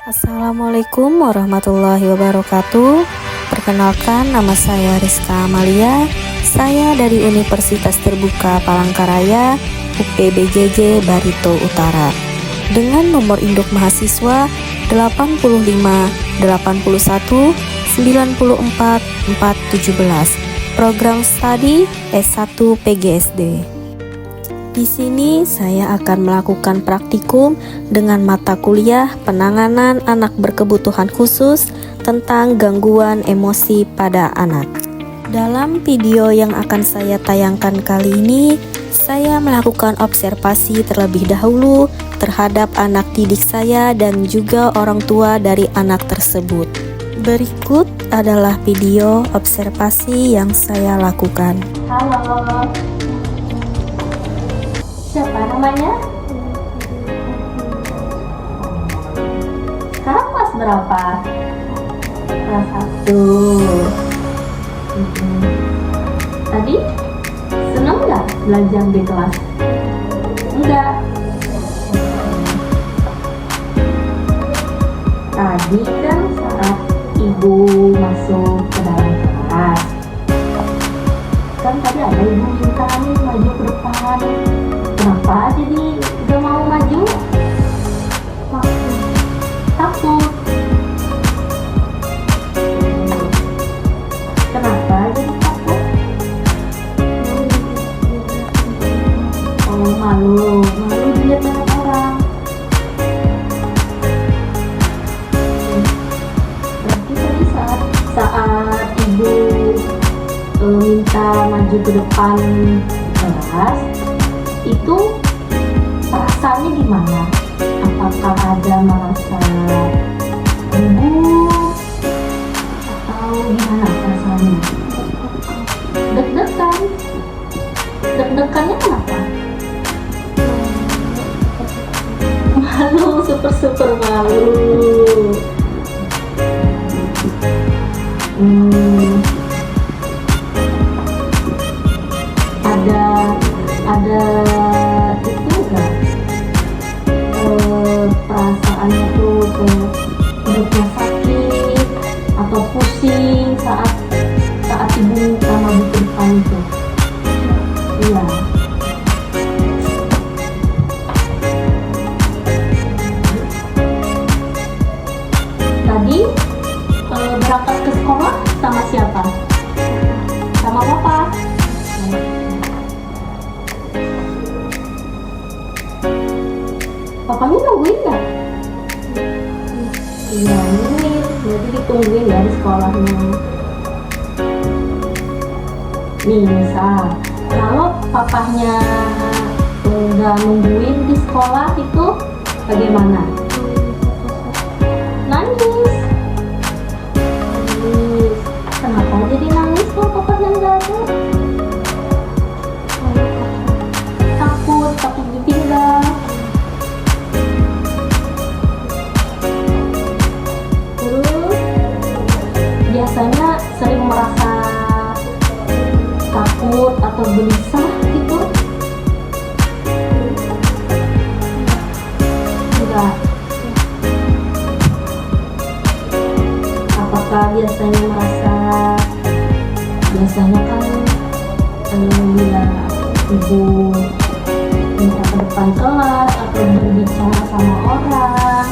Assalamualaikum warahmatullahi wabarakatuh. Perkenalkan, nama saya Rizka Amalia. Saya dari Universitas Terbuka Palangkaraya, UPBJJ Barito Utara. Dengan nomor induk mahasiswa 85 81 94 417. Program studi S1 PGSD. Di sini saya akan melakukan praktikum dengan mata kuliah penanganan anak berkebutuhan khusus tentang gangguan emosi pada anak. Dalam video yang akan saya tayangkan kali ini, saya melakukan observasi terlebih dahulu terhadap anak didik saya dan juga orang tua dari anak tersebut. Berikut adalah video observasi yang saya lakukan. Halo. Siapa namanya? Sekarang kelas berapa? Kelas 1. Tadi senang nggak belajar di kelas? Enggak. Tadi kan saat ibu masuk ke dalam kelas, kan tadi ada ibu minta nih maju ke depan. Kenapa jadi gak mau maju? Takut. Kenapa jadi takut? Oh, malu dilihat banyak orang. Berarti tadi saat ibu minta maju ke depan kelas, itu perasaannya gimana? Apakah ada merasa gugup atau gimana perasaannya? Deg-degan. Deg-degannya kenapa? Malu, super malu. Ada itu enggak perasaannya tuh kayak perutnya sakit atau pusing saat ibu sama di depan itu? Iya. Tadi berangkat ke sekolah sama siapa? Sama papa? Papanya nungguin nggak? Iya, nungguin. Berarti ditungguin ya di sekolahnya. Nih, misal kalau papanya nggak nungguin di sekolah itu bagaimana? Nangis. Kenapa jadi nangis kalau papanya nggak ada? Takut ditinggal. Biasanya sering merasa takut atau gelisah gitu? Enggak. Apakah biasanya kan bila ibu minta ke depan kelas atau berbicara sama orang,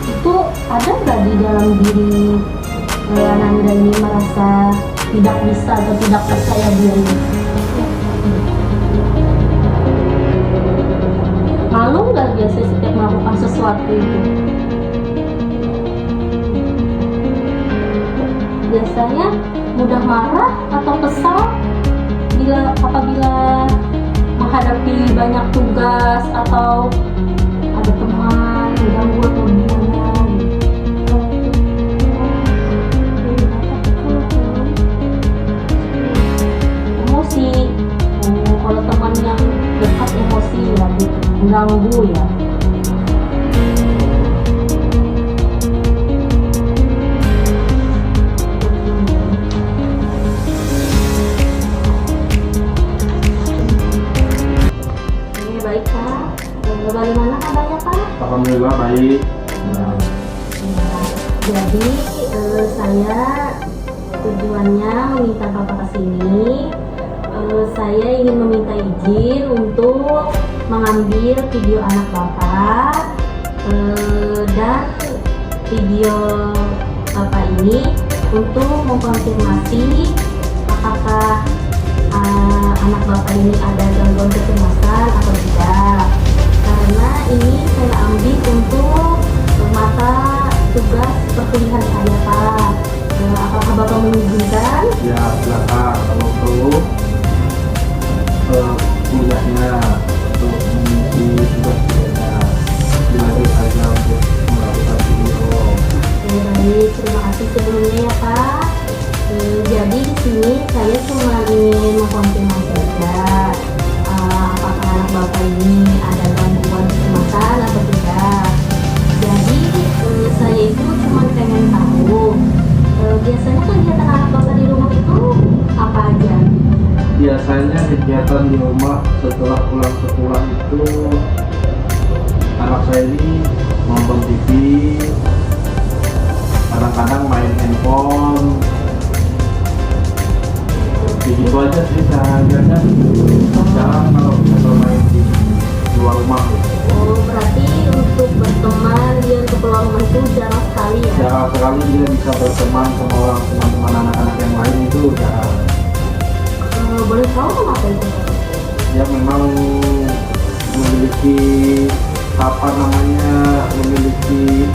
itu ada nggak di dalam diri Nanda ini merasa tidak bisa atau tidak percaya diri? Malu nggak biasanya setiap melakukan sesuatu itu? Biasanya mudah marah atau kesal apabila menghadapi banyak tugas atau ada teman yang ganggu atau gimana? Kalau teman yang dekat emosi ya, mengganggu ya. Ini baik Pak. Bagaimana kabarnya Pak? Alhamdulillah baik. alasannya meminta Bapak ke sini, saya ingin meminta izin untuk mengambil video anak Bapak, dan video Bapak ini untuk mengkonfirmasi apakah anak Bapak ini ada gangguan kecemasan atau tidak. Karena ini saya ambil untuk mata tugas perkuliahan saya, Pak. Apakah Bapak mengizinkan? Ya silakan, kalau perlu kuliahnya untuk mengisi tugas kuliahnya dilanjut saja untuk melakukan video. Baik, terima kasih sebelumnya ya Pak. Jadi di sini saya cuma ingin mengkonfirmasi saja apakah anak Bapak ini ada gangguan kecemasan atau tidak. Jadi saya itu cuma pengen tahu biasanya kegiatan anak Bapak di rumah itu apa aja? Biasanya kegiatan di rumah setelah pulang sekolah itu anak saya ini nonton TV, kadang-kadang main handphone. Begitu aja sih sehariannya. Jarang kalau bisa bermain di luar rumah. Oh, berarti untuk berteman dia untuk keluar rumah itu jarang sekali ya? Jarang sekali dia bisa berteman sama orang, teman-teman anak-anak yang lain itu jarang. Boleh tahu kenapa itu? Dia memang memiliki memiliki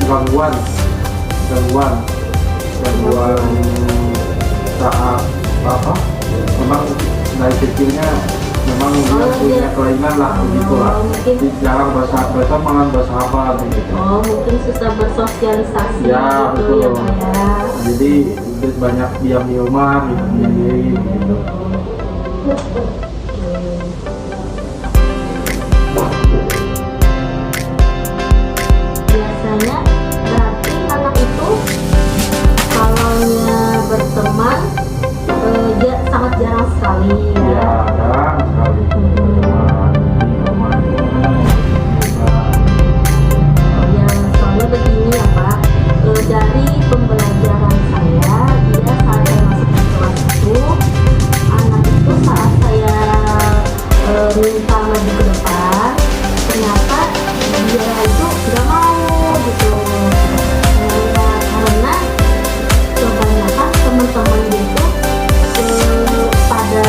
gangguan saat memang dari kecilnya memang dia punya kelainan lah begitu lah. Jarang bahasa malah bersahabat gitu. Oh, mungkin susah bersosialisasi Ya gitu betul. ya Pak ya. Jadi banyak diam di rumah sendiri gitu. Biasanya berarti anak itu kalau berteman dia sangat jarang sekali Ya ya. jarang sekali berteman di rumah. Ya soalnya begini ya Pak, dari pembelajaran saya dia saat saya masuk ke kelas itu anak itu saat saya minta maju ke depan ternyata dia itu nggak mau gitu. Karena kebanyakan teman-teman dia itu pada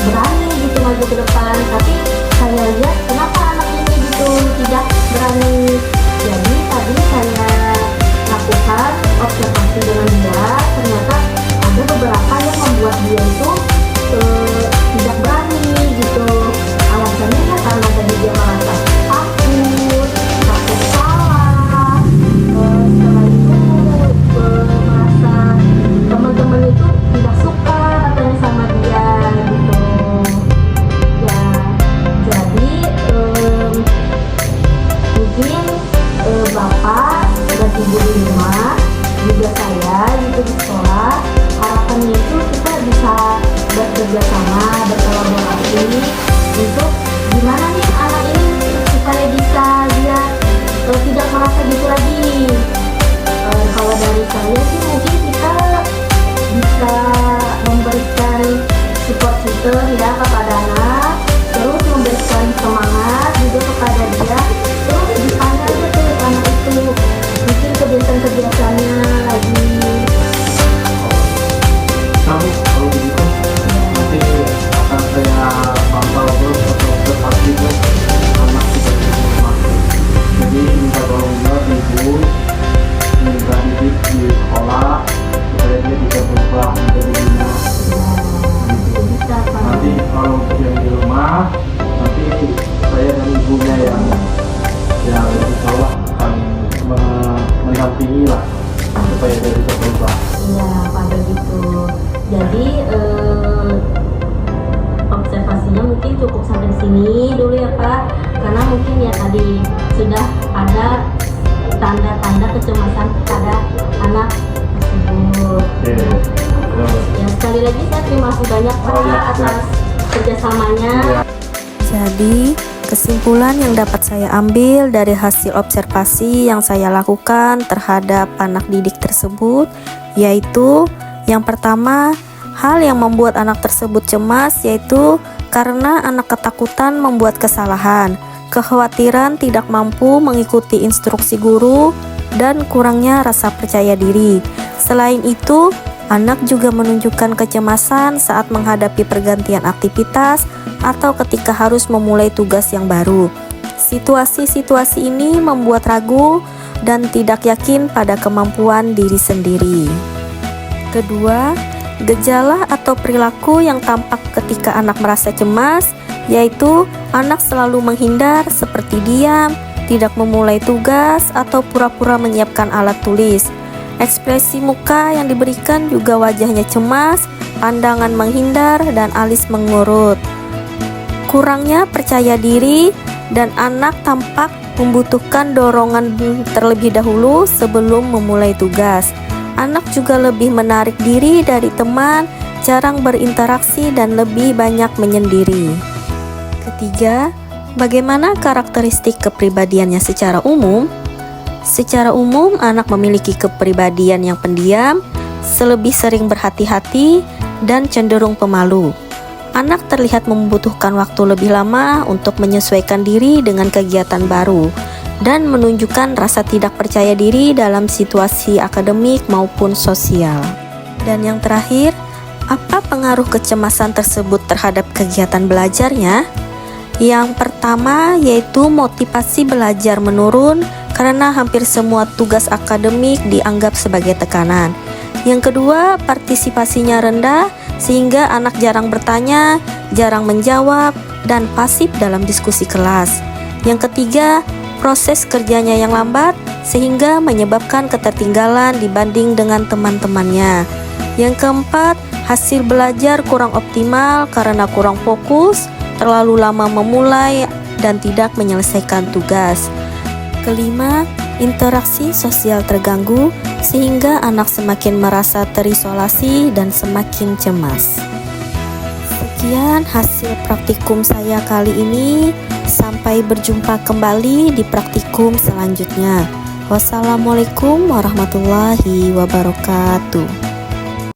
berani gitu maju ke depan, tapi saya lihat kenapa anak ini gitu tidak berani. Jadi tadi saya lakukan observasi dengan dia, ternyata ada beberapa yang membuat dia itu tidak berani gitu. Alasannya ya karena tadi dia merasa takut, takut salah, setelah itu merasa teman-teman itu tidak suka katanya sama dia gitu ya. Jadi mungkin Bapak dan Ibu di rumah juga saya gitu di sekolah, harapannya itu kita bisa bekerja sama, berkolaborasi untuk gimana nih anak ini supaya bisa dia tidak merasa gitu lagi. Kalau dari saya sih mungkin kita bisa memberikan support system ya kepada anak, terus memberikan semangat juga kepada dia, terus dipandang aja tuh anak itu mungkin kebiasaan-kebiasaannya lagi. Tapi kalau begitu nanti akan saya pantau terus atau observasi terus anak kita di rumah. Jadi minta tolongnya ibu minta didik di sekolah supaya dia bisa berubah menjadi bina. Gitu. Bisa Pak. Nanti kalau untuk yang di rumah nanti saya dan ibunya yang insya Allah akan mendampingi lah supaya dia bisa berubah. Iya Pak begitu. Jadi observasinya mungkin cukup sampai sini dulu ya Pak, karena mungkin ya tadi sudah ada tanda-tanda kecemasan pada anak tersebut. Oke. Ya sekali lagi saya terima kasih banyak Pak Oh, ya, atas kerjasamanya. Ya. Jadi, Kesimpulan yang dapat saya ambil dari hasil observasi yang saya lakukan terhadap anak didik tersebut yaitu yang pertama, hal yang membuat anak tersebut cemas yaitu karena anak ketakutan membuat kesalahan, kekhawatiran tidak mampu mengikuti instruksi guru, dan kurangnya rasa percaya diri. Selain itu, anak juga menunjukkan kecemasan saat menghadapi pergantian aktivitas atau ketika harus memulai tugas yang baru. Situasi-situasi ini membuat ragu dan tidak yakin pada kemampuan diri sendiri. Kedua, gejala atau perilaku yang tampak ketika anak merasa cemas yaitu anak selalu menghindar seperti diam, tidak memulai tugas, atau pura-pura menyiapkan alat tulis. Ekspresi muka yang diberikan juga wajahnya cemas, pandangan menghindar, dan alis mengurut. Kurangnya percaya diri dan anak tampak membutuhkan dorongan terlebih dahulu sebelum memulai tugas. Anak juga lebih menarik diri dari teman, jarang berinteraksi, dan lebih banyak menyendiri. Ketiga, bagaimana karakteristik kepribadiannya secara umum? Secara umum, anak memiliki kepribadian yang pendiam, lebih sering berhati-hati, dan cenderung pemalu. Anak terlihat membutuhkan waktu lebih lama untuk menyesuaikan diri dengan kegiatan baru dan menunjukkan rasa tidak percaya diri dalam situasi akademik maupun sosial. Dan yang terakhir, apa pengaruh kecemasan tersebut terhadap kegiatan belajarnya? Yang pertama yaitu motivasi belajar menurun karena hampir semua tugas akademik dianggap sebagai tekanan. Yang kedua, partisipasinya rendah sehingga anak jarang bertanya, jarang menjawab, dan pasif dalam diskusi kelas. Yang ketiga, proses kerjanya yang lambat sehingga menyebabkan ketertinggalan dibanding dengan teman-temannya. Yang keempat, hasil belajar kurang optimal karena kurang fokus, terlalu lama memulai, dan tidak menyelesaikan tugas. Kelima, interaksi sosial terganggu sehingga anak semakin merasa terisolasi dan semakin cemas. Sekian hasil praktikum saya kali ini. Sampai berjumpa kembali di praktikum selanjutnya. Wassalamualaikum warahmatullahi wabarakatuh.